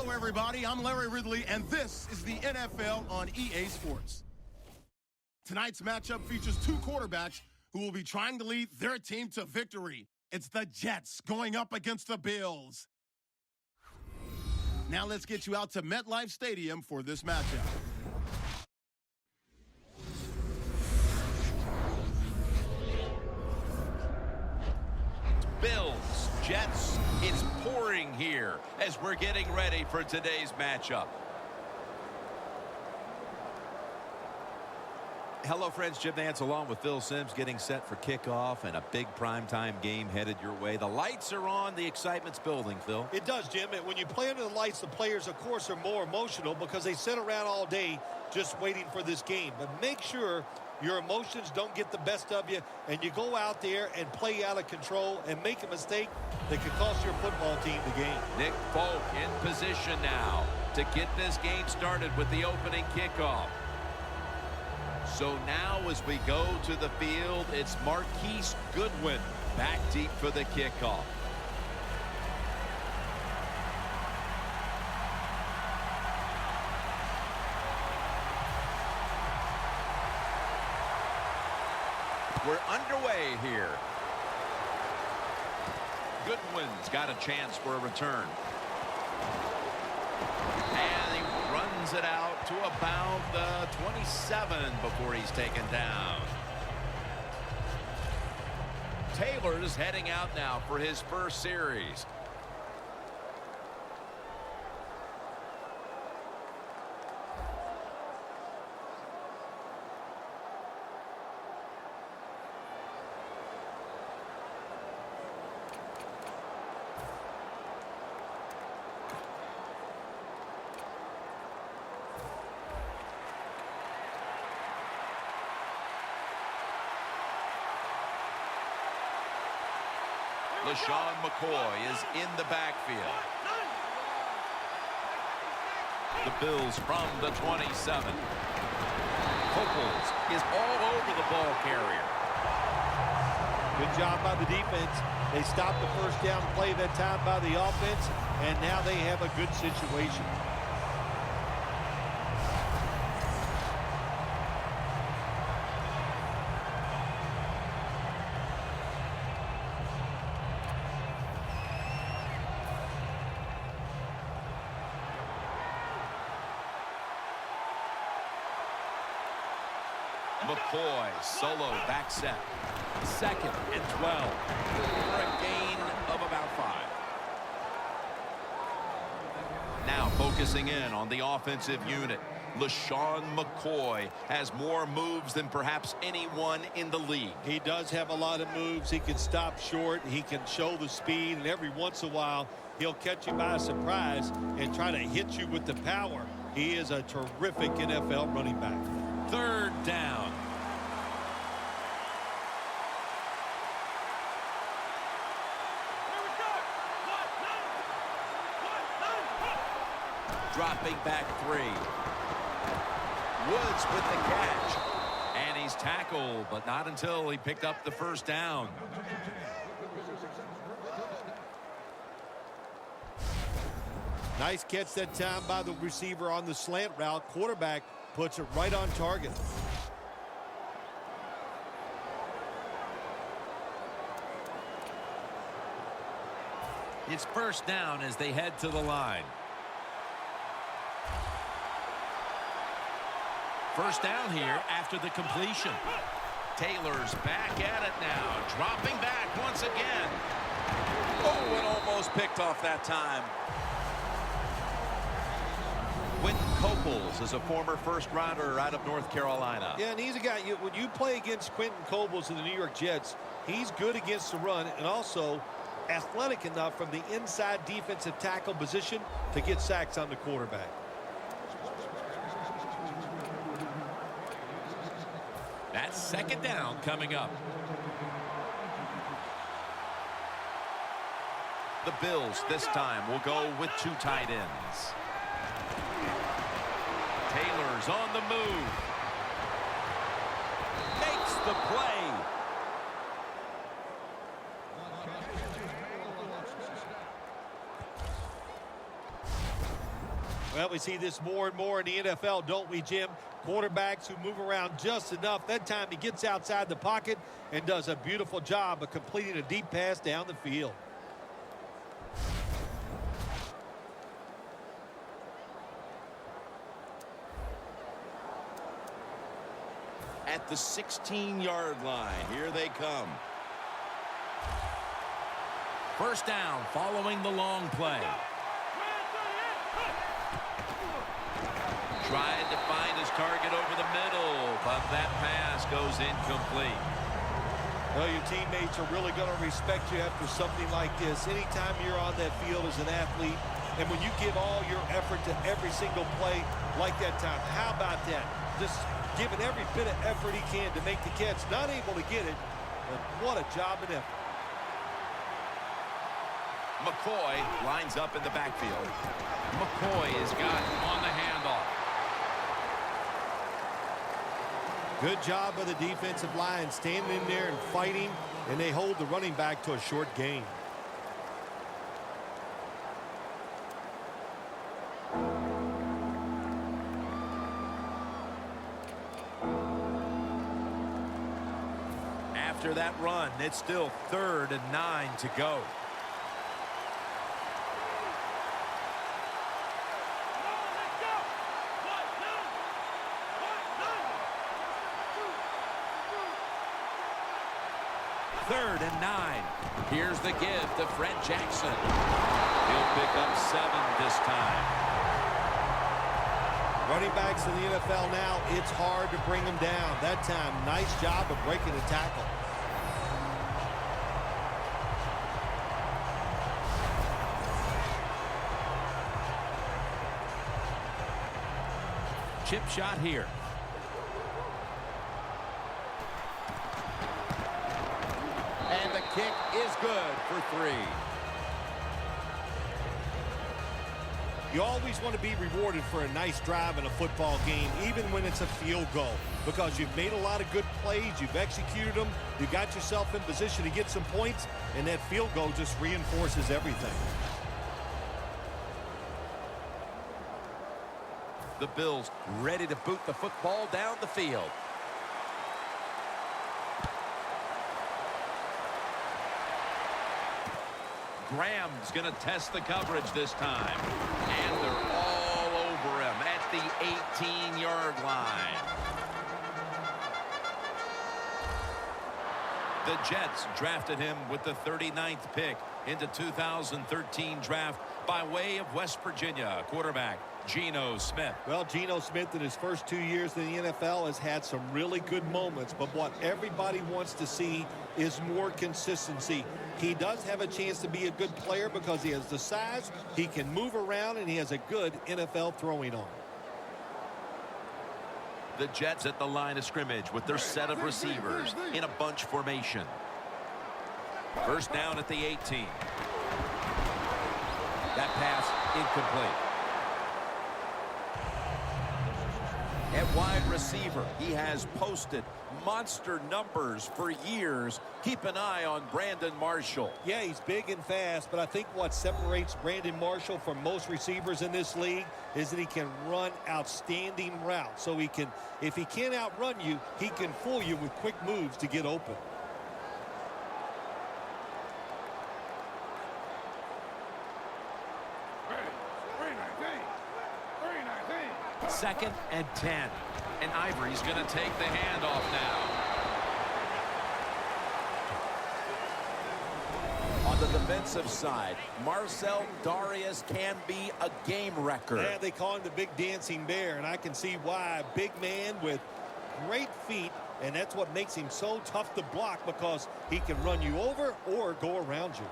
Hello, everybody. I'm Larry Ridley, and this is the NFL on EA Sports. Tonight's matchup features two quarterbacks who will be trying to lead their team to victory. It's the Jets going up against the Bills. Now let's get you out to MetLife Stadium for this matchup. Bills, Jets, it's pouring here as we're getting ready for today's matchup. Hello, friends. Jim Nantz along with Phil Simms getting set for kickoff and a big primetime game headed your way. The lights are on. The excitement's building, Phil. It does, Jim. And when you play under the lights, the players, of course, are more emotional because they sit around all day just waiting for this game. But make sure your emotions don't get the best of you, and you go out there and play out of control and make a mistake that could cost your football team the game. Nick Folk in position now to get this game started with the opening kickoff. So now as we go to the field, it's Marquise Goodwin back deep for the kickoff. We're underway here. Goodwin's got a chance for a return. And he runs it out to about the 27 before he's taken down. Taylor's heading out now for his first series. LaShawn McCoy is in the backfield. The Bills from the 27. Couples is all over the ball carrier. Good job by the defense. They stopped the first down play that time by the offense, and now they have a good situation. McCoy solo back set. 2nd and 12 for a gain of about 5. Now focusing in on the offensive unit. LaShawn McCoy has more moves than perhaps anyone in the league. He does have a lot of moves. He can stop short. He can show the speed. And every once in a while, he'll catch you by surprise and try to hit you with the power. He is a terrific NFL running back. 3rd down. Dropping back 3. Woods with the catch. And he's tackled, but not until he picked up the first down. Nice catch that time by the receiver on the slant route. Quarterback puts it right on target. It's 1st down as they head to the line. 1st down here after the completion. Taylor's back at it now. Dropping back once again. Oh, and almost picked off that time. Quentin Couples is a former first-rounder out of North Carolina. Yeah, and he's a guy, when you play against Quentin Couples of the New York Jets, he's good against the run and also athletic enough from the inside defensive tackle position to get sacks on the quarterback. That's 2nd down coming up. The Bills this time will go with 2 tight ends. Taylor's on the move. Makes the play. Well, we see this more and more in the NFL, don't we, Jim? Quarterbacks who move around just enough. That time he gets outside the pocket and does a beautiful job of completing a deep pass down the field. At the 16-yard line, here they come. First down following the long play. Tried to find his target over the middle, but that pass goes incomplete. Well, your teammates are really going to respect you after something like this. Anytime you're on that field as an athlete, and when you give all your effort to every single play like that time, how about that? Just giving every bit of effort he can to make the catch. Not able to get it, but what a job and effort. McCoy lines up in the backfield. McCoy is got on the handoff. Good job of the defensive line standing in there and fighting, and they hold the running back to a short gain. After that run, it's still 3rd and 9 to go. Third and 9. Here's the give to Fred Jackson. He'll pick up 7 this time. Running backs in the NFL now, it's hard to bring them down. That time, nice job of breaking the tackle. Chip shot here. And the kick is good for 3. You always want to be rewarded for a nice drive in a football game, even when it's a field goal, because you've made a lot of good plays, you've executed them, you got yourself in position to get some points, and that field goal just reinforces everything. The Bills ready to boot the football down the field. Graham's going to test the coverage this time. And they're all over him at the 18-yard line. The Jets drafted him with the 39th pick in the 2013 draft by way of West Virginia. Quarterback Geno Smith. Well, Geno Smith in his first 2 years in the NFL has had some really good moments, but what everybody wants to see is more consistency. He does have a chance to be a good player because he has the size, he can move around, and he has a good NFL throwing arm. The Jets at the line of scrimmage with their set of receivers in a bunch formation. First down at the 18. That pass incomplete. At wide receiver, he has posted monster numbers for years. Keep an eye on Brandon Marshall. Yeah, he's big and fast, but I think what separates Brandon Marshall from most receivers in this league is that he can run outstanding routes. So he can, if he can't outrun you, he can fool you with quick moves to get open. Second and 10. And Ivory's going to take the handoff now. On the defensive side, Marcel Darius can be a game wrecker. Yeah, they call him the Big Dancing Bear, and I can see why. A big man with great feet, and that's what makes him so tough to block, because he can run you over or go around you.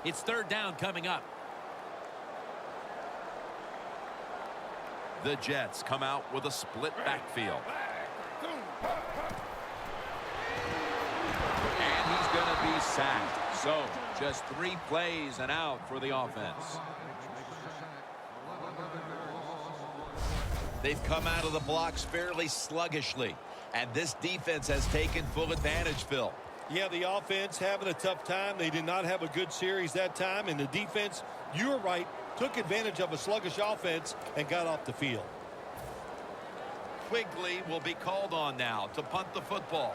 It's third down coming up. The Jets come out with a split backfield. And he's going to be sacked. So, just 3 plays and out for the offense. They've come out of the blocks fairly sluggishly. And this defense has taken full advantage, Phil. Yeah, the offense having a tough time. They did not have a good series that time. And the defense, you were right, took advantage of a sluggish offense and got off the field. Quigley will be called on now to punt the football.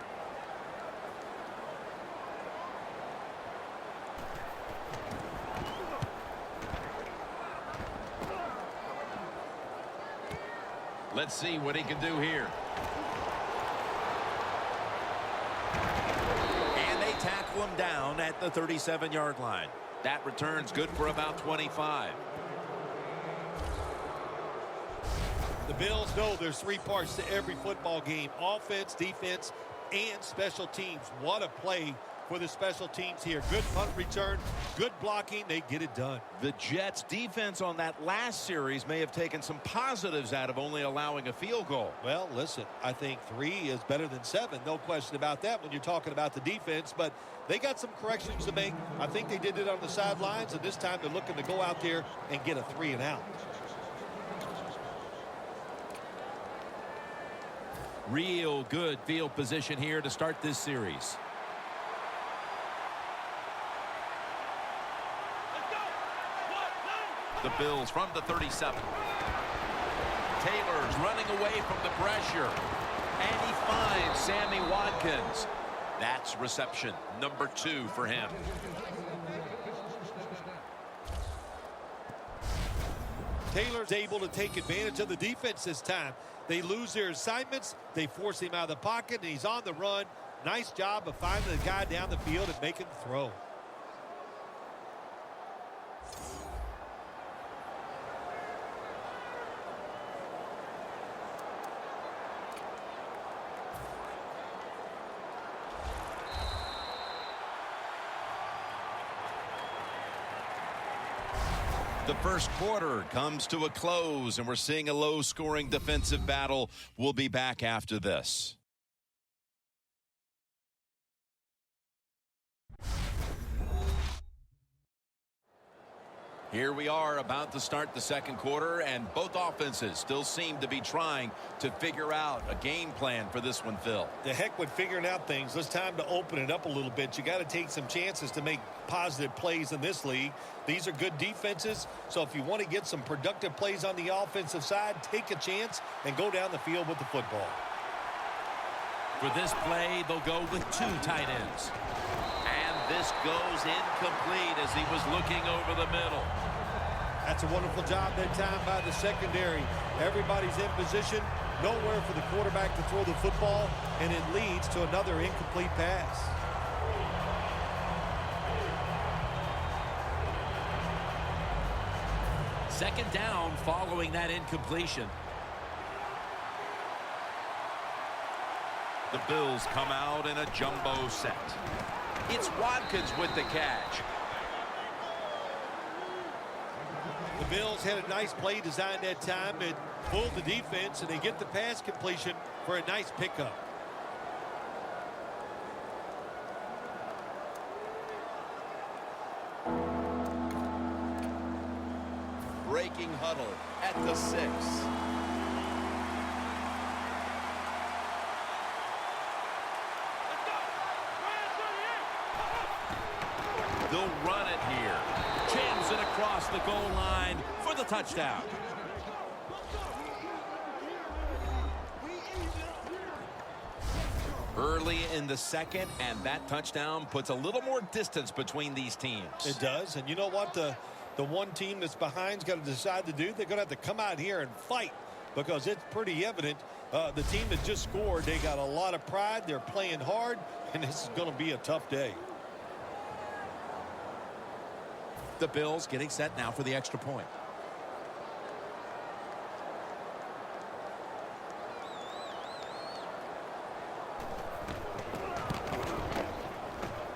Let's see what he can do here. And they tackle him down at the 37-yard line. That return's good for about 25. The Bills know there's three parts to every football game: offense, defense, and special teams. What a play for the special teams here. Good punt return, good blocking. They get it done. The Jets defense on that last series may have taken some positives out of only allowing a field goal. Well, listen, I think 3 is better than 7. No question about that when you're talking about the defense. But they got some corrections to make. I think they did it on the sidelines, and this time they're looking to go out there and get a 3 and out. Real good field position here to start this series. The Bills from the 37. Taylor's running away from the pressure. And he finds Sammy Watkins. That's reception number 2 for him. Taylor's able to take advantage of the defense this time. They lose their assignments. They force him out of the pocket, and he's on the run. Nice job of finding the guy down the field and making the throw. The first quarter comes to a close, and we're seeing a low-scoring defensive battle. We'll be back after this. Here we are about to start the second quarter, and both offenses still seem to be trying to figure out a game plan for this one, Phil. The heck with figuring out things. It's time to open it up a little bit. You got to take some chances to make positive plays in this league. These are good defenses, so if you want to get some productive plays on the offensive side, take a chance and go down the field with the football. For this play, they'll go with 2 tight ends. This goes incomplete as he was looking over the middle. That's a wonderful job that time by the secondary. Everybody's in position, nowhere for the quarterback to throw the football, and it leads to another incomplete pass. Second down following that incompletion. The Bills come out in a jumbo set. It's Watkins with the catch. The Bills had a nice play design that time. It fooled the defense, and they get the pass completion for a nice pickup. Breaking huddle at the 6. They'll run it here. Jams it across the goal line for the touchdown. Early in the second, and that touchdown puts a little more distance between these teams. It does, and you know what? The one team that's behind's got to decide to do. They're going to have to come out here and fight because it's pretty evident. The team that just scored, they got a lot of pride. They're playing hard, and this is going to be a tough day. The Bills getting set now for the extra point.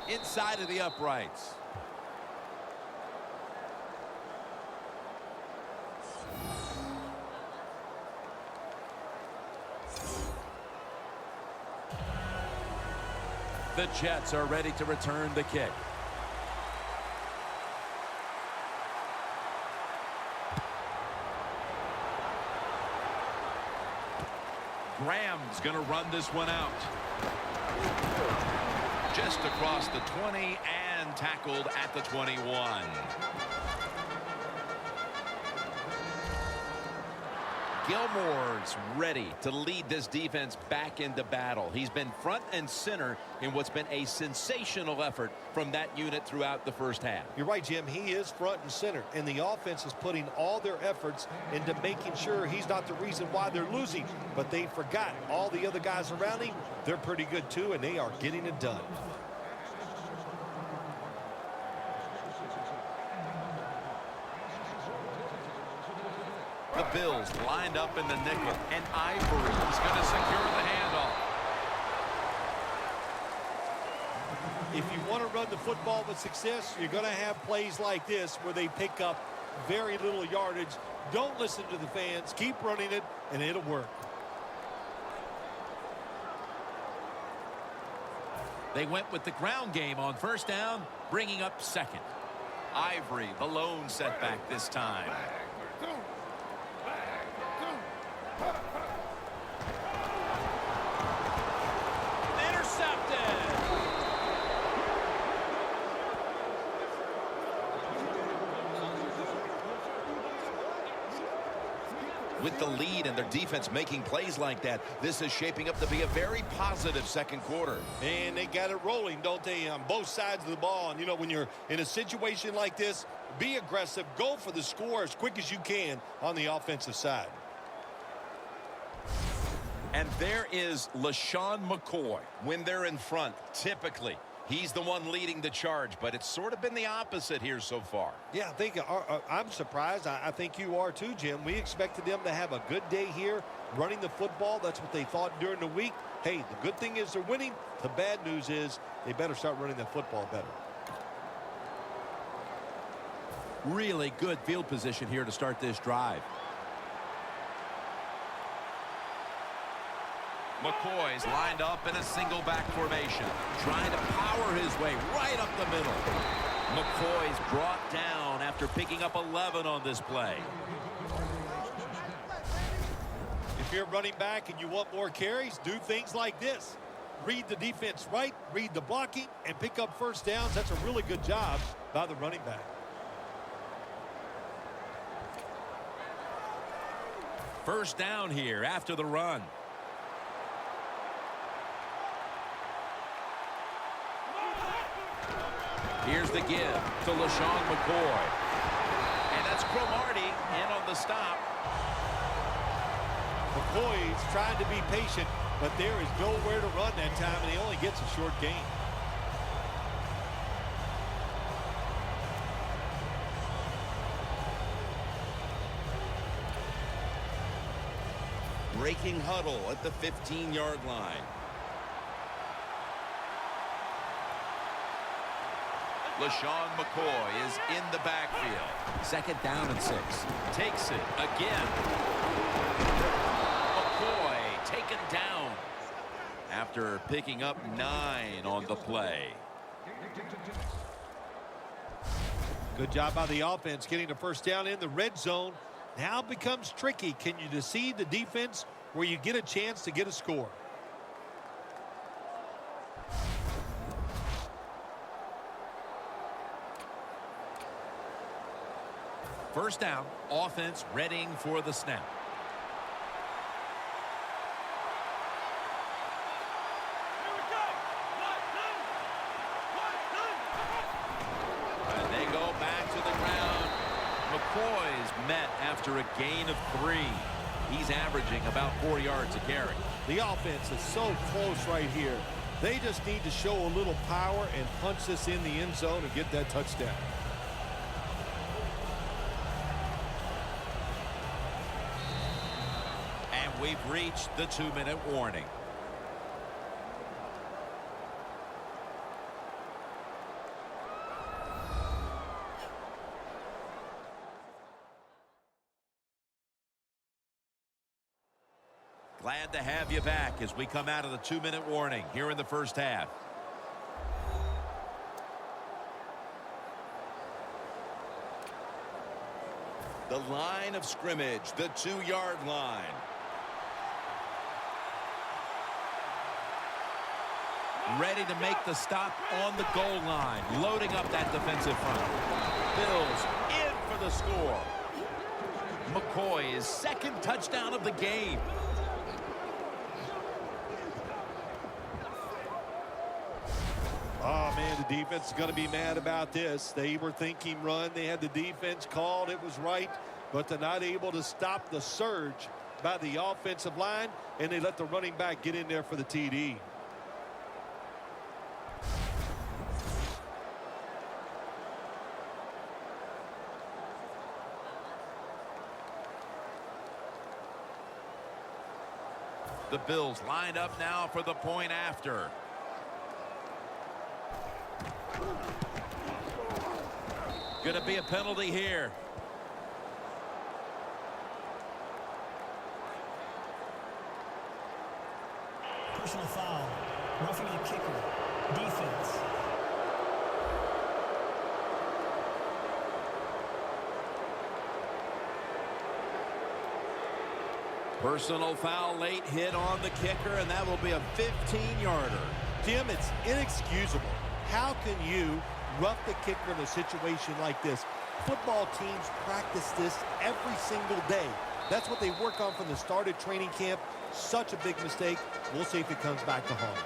Inside of the uprights. The Jets are ready to return the kick. Graham's going to run this one out. just across the 20 and tackled at the 21. Gilmore's ready to lead this defense back into battle. He's been front and center in what's been a sensational effort from that unit throughout the first half. You're right, Jim. He is front and center, and the offense is putting all their efforts into making sure he's not the reason why they're losing. But they forgot all the other guys around him. They're pretty good, too, and they are getting it done. The Bills lined up in the nickel, and Ivory's going to secure the handoff. If you want to run the football with success, you're going to have plays like this where they pick up very little yardage. Don't listen to the fans. Keep running it, and it'll work. They went with the ground game on first down, bringing up second. Ivory, the lone setback this time. With the lead and their defense making plays like that, this is shaping up to be a very positive second quarter. And they got it rolling, don't they, on both sides of the ball. And, you know, when you're in a situation like this, be aggressive. Go for the score as quick as you can on the offensive side. And there is LaShawn McCoy. When they're in front, typically, he's the one leading the charge, but it's sort of been the opposite here so far. Yeah, I think I'm surprised. I think you are too, Jim. We expected them to have a good day here running the football. That's what they thought during the week. Hey, the good thing is they're winning. The bad news is they better start running the football better. Really good field position here to start this drive. McCoy's lined up in a single back formation, trying to power his way right up the middle. McCoy's brought down after picking up 11 on this play. If you're running back and you want more carries, do things like this. Read the defense right, read the blocking, and pick up first downs. That's a really good job by the running back. First down here after the run. Here's the give to LaShawn McCoy. And that's Cromartie in on the stop. McCoy's trying to be patient, but there is nowhere to run that time, and he only gets a short gain. Breaking huddle at the 15-yard line. LaShawn McCoy is in the backfield. Second down and 6. Takes it again. McCoy taken down after picking up 9 on the play. Good job by the offense getting the first down in the red zone. Now it becomes tricky. Can you deceive the defense where you get a chance to get a score? First down, offense readying for the snap. And they go back to the ground. McCoy's met after a gain of 3. He's averaging about 4 yards a carry. The offense is so close right here. They just need to show a little power and punch this in the end zone and get that touchdown. We've reached the 2-minute warning. Glad to have you back as we come out of the 2-minute warning here in the first half. The line of scrimmage, the 2-yard line. ready to make the stop on the goal line, loading up that defensive front. Bills in for the score. McCoy's second touchdown of the game. Oh, man, the defense is going to be mad about this. They were thinking run. They had the defense called. It was right, but they're not able to stop the surge by the offensive line, and they let the running back get in there for the TD. The Bills lined up now for the point after. Going to be a penalty here. Personal foul. Roughing the kicker. Defense. Personal foul, late hit on the kicker, and that will be a 15-yarder. Jim, it's inexcusable. How can you rough the kicker in a situation like this? Football teams practice this every single day. That's what they work on from the start of training camp. Such a big mistake. We'll see if it comes back to haunt.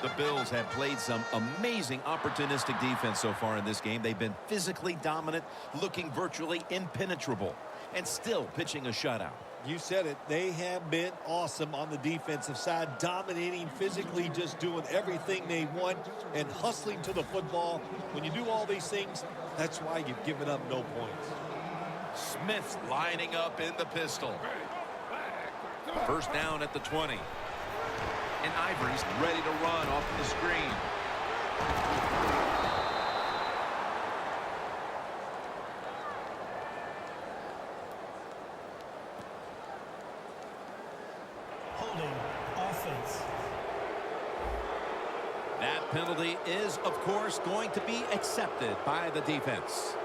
The Bills have played some amazing opportunistic defense so far in this game. They've been physically dominant, looking virtually impenetrable, and still pitching a shutout. You said it. They have been awesome on the defensive side, dominating physically, just doing everything they want and hustling to the football. When you do all these things, that's why you've given up no points. Smith's lining up in the pistol. First down at the 20. And Ivory's ready to run off the screen. Holding. Offense. That penalty is, of course, going to be accepted by the defense.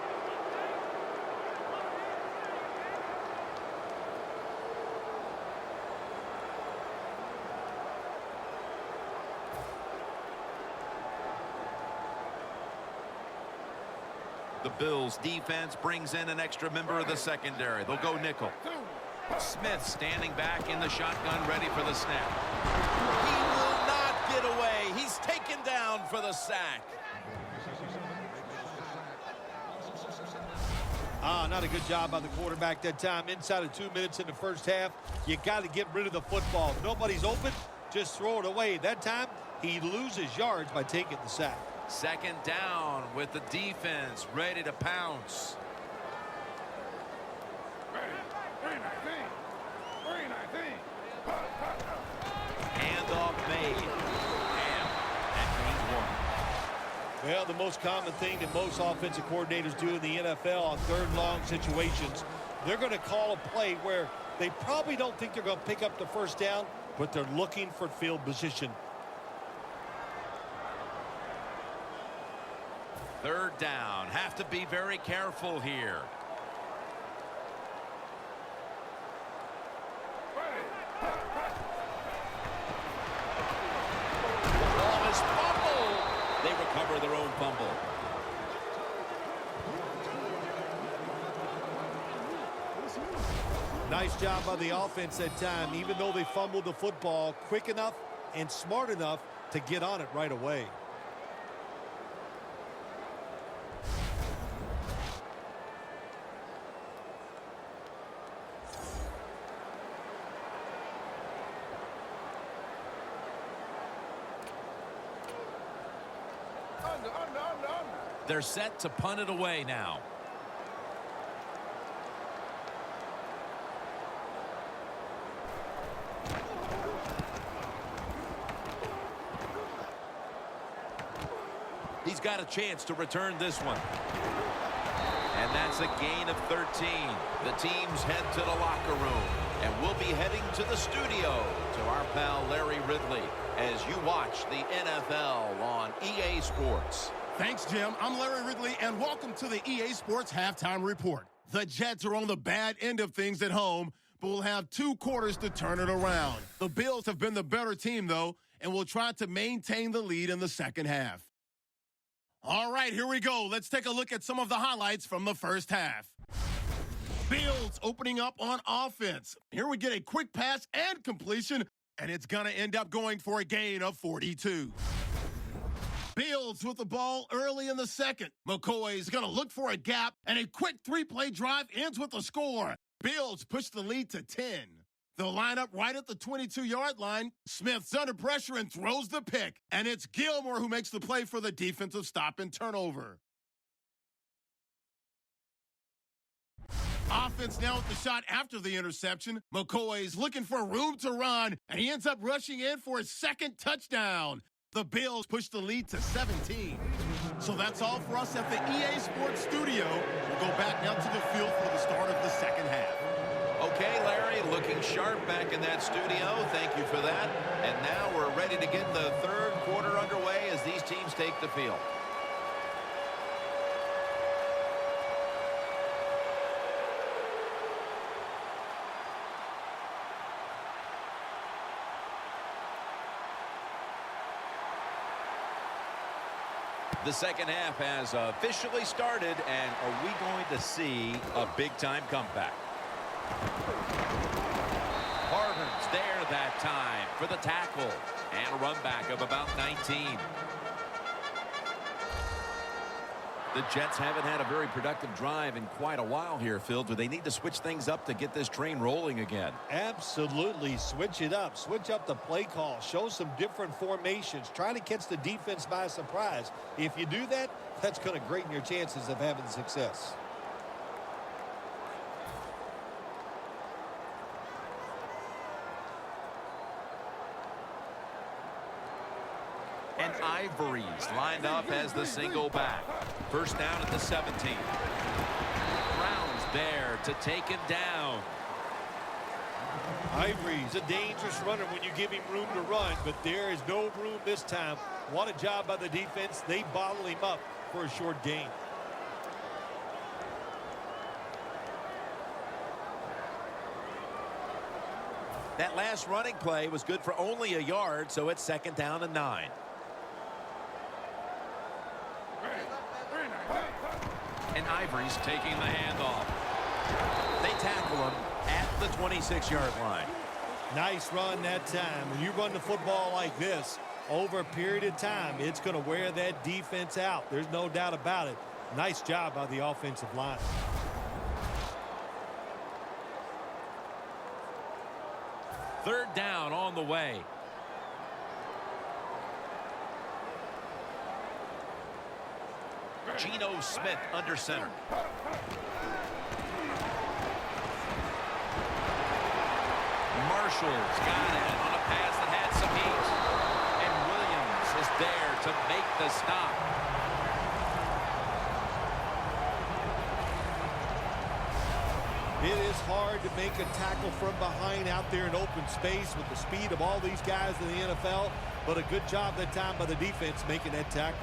The Bills defense brings in an extra member of the secondary. They'll go nickel. Smith standing back in the shotgun, ready for the snap. He will not get away. He's taken down for the sack. Not a good job by the quarterback that time. Inside of 2 minutes in the first half, you got to get rid of the football. If nobody's open, just throw it away. That time, he loses yards by taking the sack. Second down with the defense ready to pounce. Handoff made. And that means one. Well, the most common thing that most offensive coordinators do in the NFL on third long situations, they're going to call a play where they probably don't think they're going to pick up the first down, but they're looking for field position. Third down. Have to be very careful here. Ball is fumbled. They recover their own fumble. Nice job by the offense that time, even though they fumbled the football quick enough and smart enough to get on it right away. They're set to punt it away now. He's got a chance to return this one. And that's a gain of 13. The teams head to the locker room. And we'll be heading to the studio to our pal Larry Ridley as you watch the NFL on EA Sports. Thanks, Jim. I'm Larry Ridley, and welcome to the EA Sports Halftime Report. The Jets are on the bad end of things at home, but will have 2 quarters to turn it around. The Bills have been the better team, though, and will try to maintain the lead in the second half. All right, here we go. Let's take a look at some of the highlights from the first half. Fields opening up on offense. Here we get a quick pass and completion, and it's going to end up going for a gain of 42. Fields with the ball early in the second. McCoy's going to look for a gap, and a quick three-play drive ends with a score. Fields pushed the lead to 10. They'll line up right at the 22-yard line. Smith's under pressure and throws the pick, and it's Gilmore who makes the play for the defensive stop and turnover. Offense now with the shot after the interception. McCoy's looking for room to run, and he ends up rushing in for his second touchdown. The Bills push the lead to 17. So that's all for us at the EA Sports Studio. We'll go back now to the field for the start of the second half. Okay, Larry, looking sharp back in that studio. Thank you for that. And now we're ready to get the third quarter underway as these teams take the field. The second half has officially started, and are we going to see a big-time comeback? Harvin's there that time for the tackle and a run back of about 19. The Jets haven't had a very productive drive in quite a while here, Phil. Do they need to switch things up to get this train rolling again? Absolutely. Switch it up. Switch up the play call. Show some different formations. Try to catch the defense by surprise. If you do that, that's going to greaten your chances of having success. And Ivory's lined up as the single back. First down at the 17. Brown's there to take him down. Ivory's a dangerous runner when you give him room to run, but there is no room this time. What a job by the defense. They bottle him up for a short gain. That last running play was good for only a yard, so it's second down and 9. And Ivory's taking the handoff. They tackle him at the 26-yard line. Nice run that time. When you run the football like this, over a period of time, it's going to wear that defense out. There's no doubt about it. Nice job by the offensive line. Third down on the way. Geno Smith under center. Marshall's got it on a pass that had some heat. And Williams is there to make the stop. It is hard to make a tackle from behind out there in open space with the speed of all these guys in the NFL, but a good job that time by the defense making that tackle.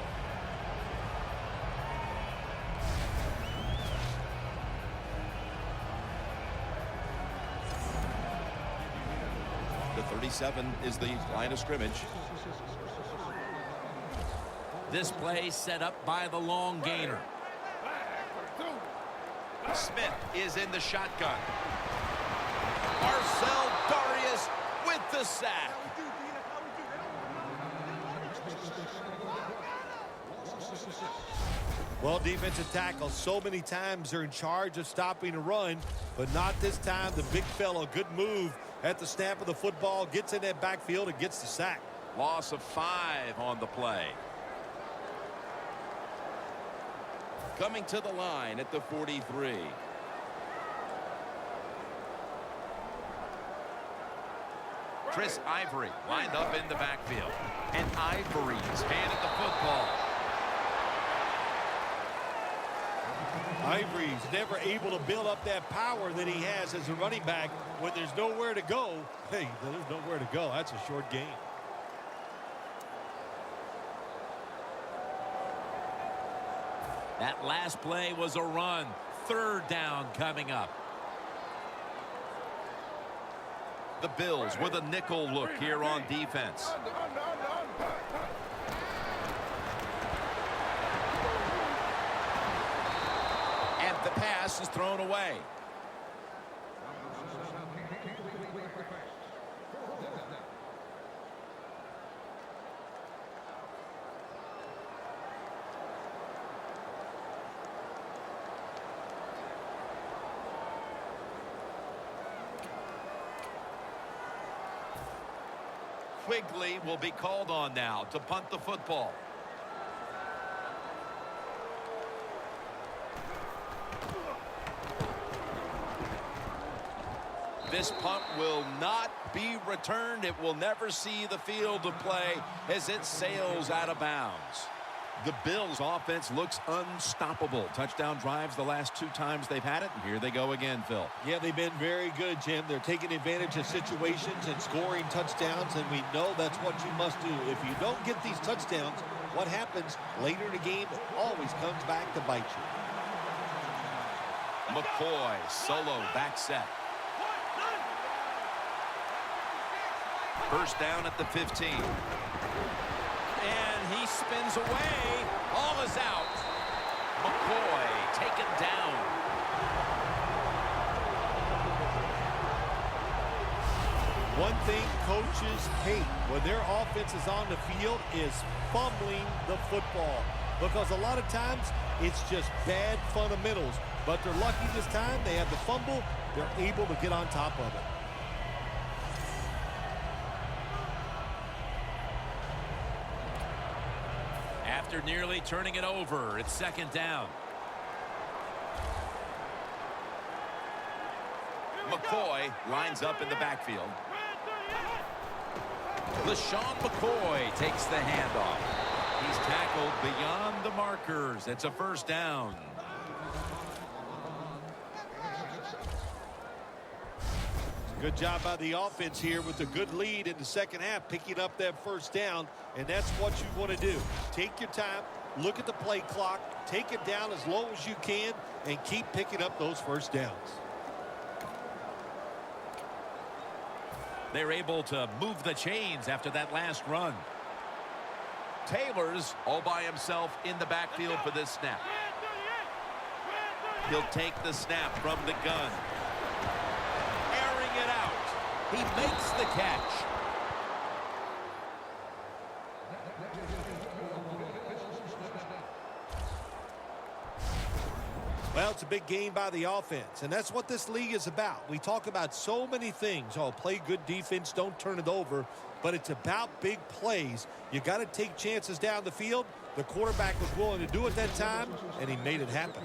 The 37 is the line of scrimmage. This play set up by the long gainer. Smith is in the shotgun. Marcel Darius with the sack. Well, defensive tackle, so many times they're in charge of stopping a run, but not this time. The big fellow, good move at the snap of the football, gets in that backfield and gets the sack. Loss of 5 on the play. Coming to the line at the 43. Chris Ivory lined up in the backfield. And Ivory's handed the football. Ivory's never able to build up that power that he has as a running back when there's nowhere to go. Hey, there's nowhere to go. That's a short game. That last play was a run. Third down coming up. The Bills with a nickel look here on defense. And the pass is thrown away. Quigley will be called on now to punt the football. This punt will not be returned. It will never see the field of play as it sails out of bounds. The Bills offense looks unstoppable. Touchdown drives the last 2 times they've had it. And here they go again, Phil. Yeah, they've been very good, Jim. They're taking advantage of situations and scoring touchdowns, and we know that's what you must do. If you don't get these touchdowns, what happens later in the game always comes back to bite you. McCoy, solo, back set. First down at the 15. And he spins away. All is out. McCoy taken down. One thing coaches hate when their offense is on the field is fumbling the football, because a lot of times it's just bad fundamentals. But they're lucky this time. They have the fumble. They're able to get on top of it. After nearly turning it over, it's second down. McCoy lines up in the backfield. LaShawn McCoy takes the handoff. He's tackled beyond the markers. It's a first down. Good job by the offense here with a good lead in the second half, picking up that first down, and that's what you want to do. Take your time, look at the play clock, take it down as low as you can, and keep picking up those first downs. They're able to move the chains after that last run. Taylor's all by himself in the backfield for this snap. He'll take the snap from the gun. Airing it out. He makes the catch. Well, it's a big game by the offense, and that's what this league is about. We talk about so many things. Oh, play good defense, don't turn it over. But it's about big plays. You got to take chances down the field. The quarterback was willing to do it that time, and he made it happen.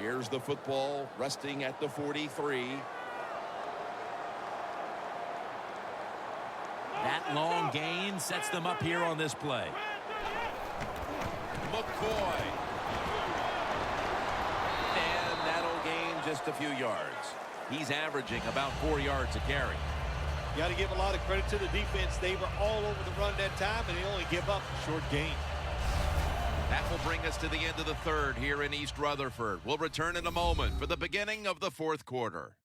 Here's the football resting at the 43. That long gain sets them up here on this play. McCoy. And that'll gain just a few yards. He's averaging about 4 yards a carry. You got to give a lot of credit to the defense. They were all over the run that time, and they only give up a short gain. That will bring us to the end of the third here in East Rutherford. We'll return in a moment for the beginning of the fourth quarter.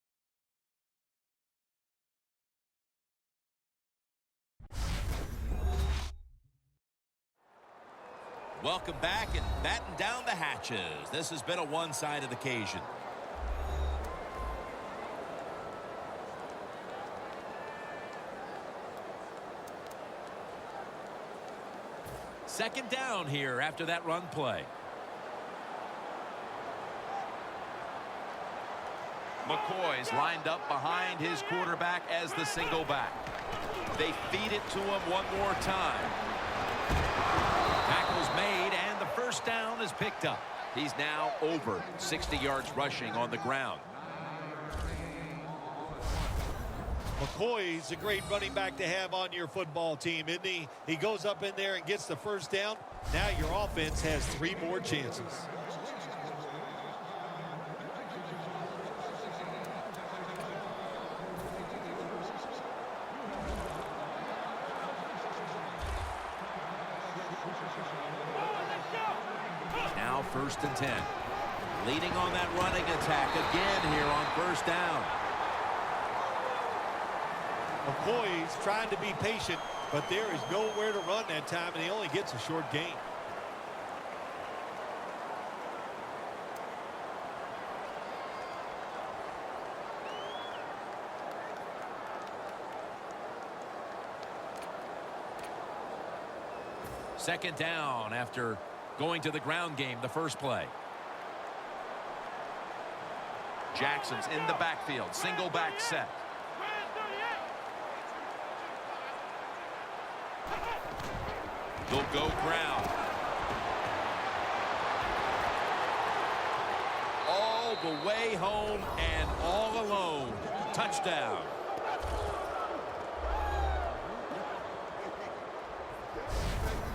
Welcome back and batten down the hatches. This has been a one-sided occasion. Second down here after that run play. McCoy's lined up behind his quarterback as the single back. They feed it to him one more time. Tackle's made, and the first down is picked up. He's now over 60 yards rushing on the ground. McCoy's a great running back to have on your football team, isn't he? He goes up in there and gets the first down. Now your offense has 3 more chances. Now 1st and 10. Leading on that running attack again here on first down. McCoy's trying to be patient, but there is nowhere to run that time, and he only gets a short gain. Second down after going to the ground game the first play. Jackson's in the backfield. Single back set. They'll go ground. All the way home and all alone. Touchdown.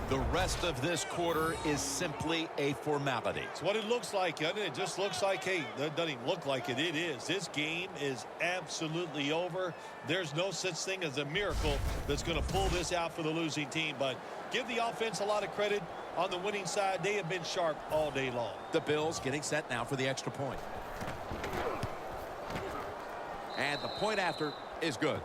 The rest of this quarter is simply a formality. It's what it looks like, doesn't it? It just looks like, hey, that doesn't even look like it. It is. This game is absolutely over. There's no such thing as a miracle that's going to pull this out for the losing team. But give the offense a lot of credit. On the winning side, they have been sharp all day long. The Bills getting set now for the extra point. And the point after is good.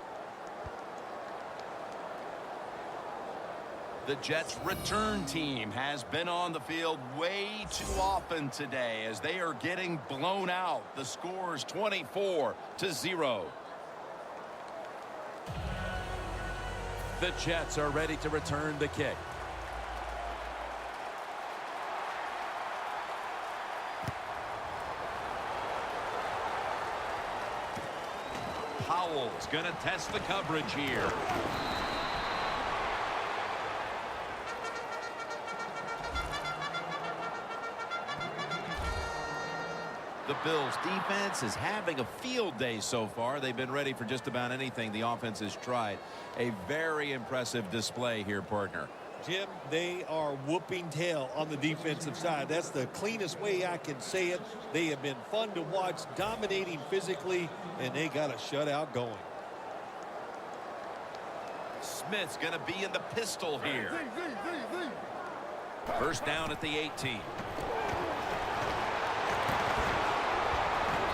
The Jets' return team has been on the field way too often today as they are getting blown out. The score is 24-0. The Jets are ready to return the kick. Howell's going to test the coverage here. The Bills defense is having a field day so far. They've been ready for just about anything the offense has tried. A very impressive display here, partner. Jim, they are whooping tail on the defensive side. That's the cleanest way I can say it. They have been fun to watch, dominating physically, and they got a shutout going. Smith's going to be in the pistol here. First down at the 18.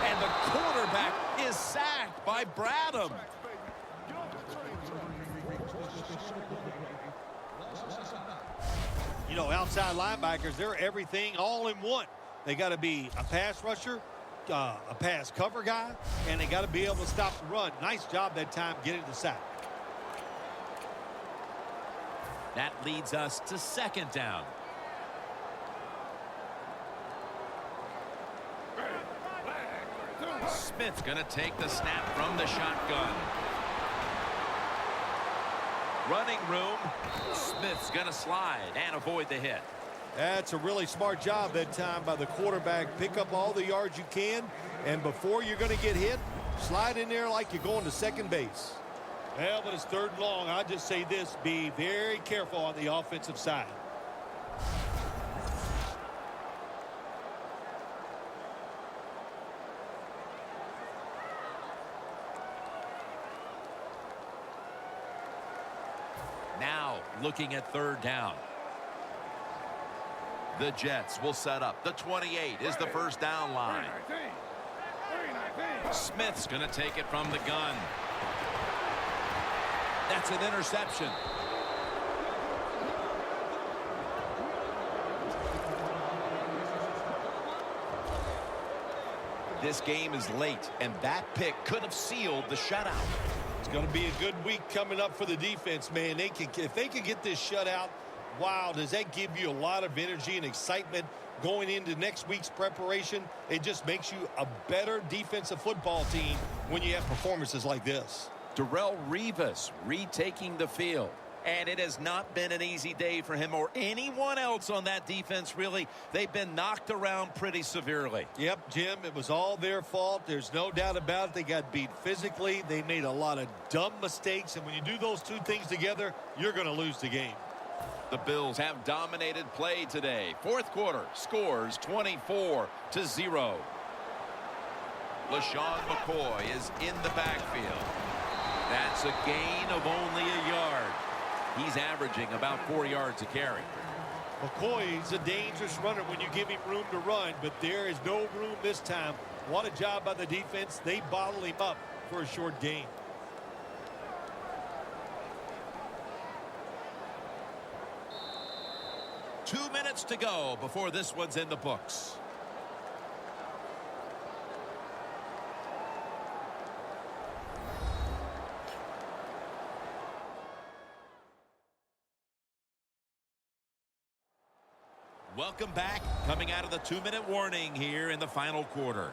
And the quarterback is sacked by Bradham. You know, outside linebackers, they're everything all in one. They got to be a pass rusher, a pass cover guy, and they got to be able to stop the run. Nice job that time getting the sack. That leads us to second down. Smith's going to take the snap from the shotgun. Running room. Smith's going to slide and avoid the hit. That's a really smart job that time by the quarterback. Pick up all the yards you can, and before you're going to get hit, slide in there like you're going to second base. Well, but it's third and long. I just say this, be very careful on the offensive side. Now looking at third down. The Jets will set up. The 28 is the first down line. Smith's going to take it from the gun. That's an interception. This game is late, and that pick could have sealed the shutout. It's going to be a good week coming up for the defense, man. If they can get this shutout, wow, does that give you a lot of energy and excitement going into next week's preparation? It just makes you a better defensive football team when you have performances like this. Darrelle Revis retaking the field. And it has not been an easy day for him or anyone else on that defense, really. They've been knocked around pretty severely. Yep, Jim, it was all their fault. There's no doubt about it. They got beat physically. They made a lot of dumb mistakes. And when you do those two things together, you're going to lose the game. The Bills have dominated play today. Fourth quarter, scores 24-0. LaShawn McCoy is in the backfield. That's a gain of only a yard. He's averaging about 4 yards a carry. McCoy's a dangerous runner when you give him room to run, but there is no room this time. What a job by the defense. They bottle him up for a short gain. Two minutes to go before this one's in the books. Welcome back. Coming out of the 2-minute warning here in the final quarter.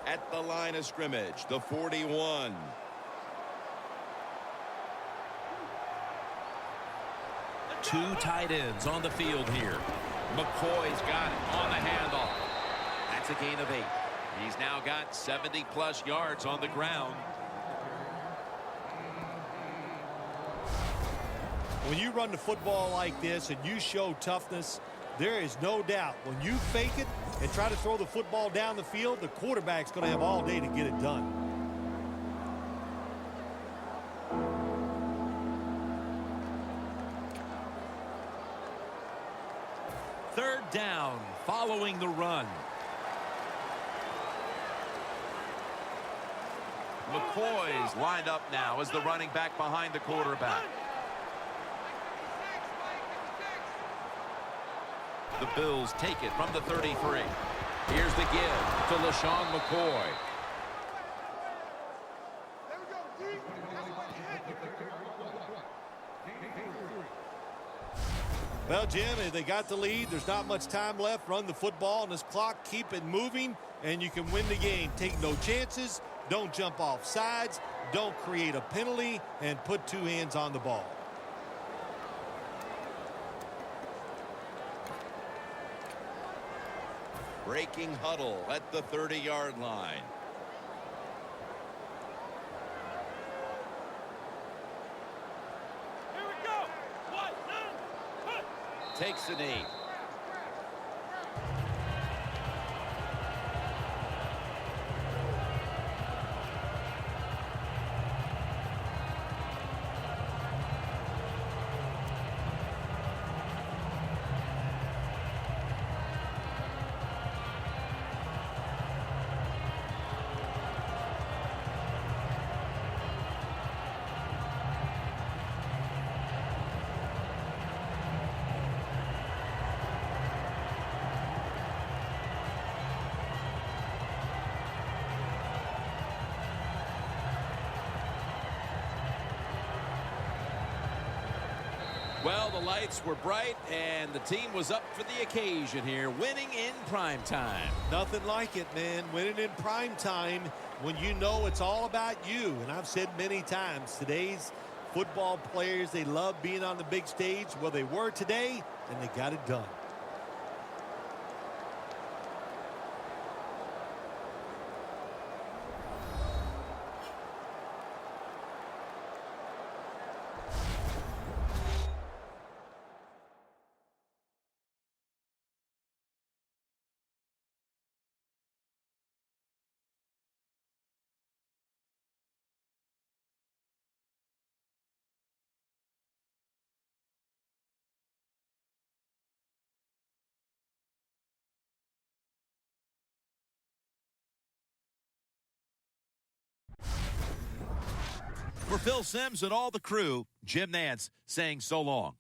At the line of scrimmage, the 41. Two tight ends on the field here. McCoy's got it on the handoff. That's a gain of 8. He's now got 70-plus yards on the ground. When you run the football like this and you show toughness, there is no doubt when you fake it and try to throw the football down the field, the quarterback's going to have all day to get it done. Third down following the run. McCoy's lined up now as the running back behind the quarterback. The Bills take it from the 33. Here's the give to LaShawn McCoy. Well, Jim, if they got the lead, there's not much time left. Run the football on this clock, keep it moving, and you can win the game. Take no chances, don't jump off sides, don't create a penalty, and put two hands on the ball. Breaking huddle at the 30-yard line. Here we go. Takes the knee. Well, the lights were bright, and the team was up for the occasion here, winning in prime time. Nothing like it, man. Winning in prime time when you know it's all about you. And I've said many times, today's football players, they love being on the big stage. Well, they were today, and they got it done. For Phil Simms and all the crew, Jim Nantz saying so long.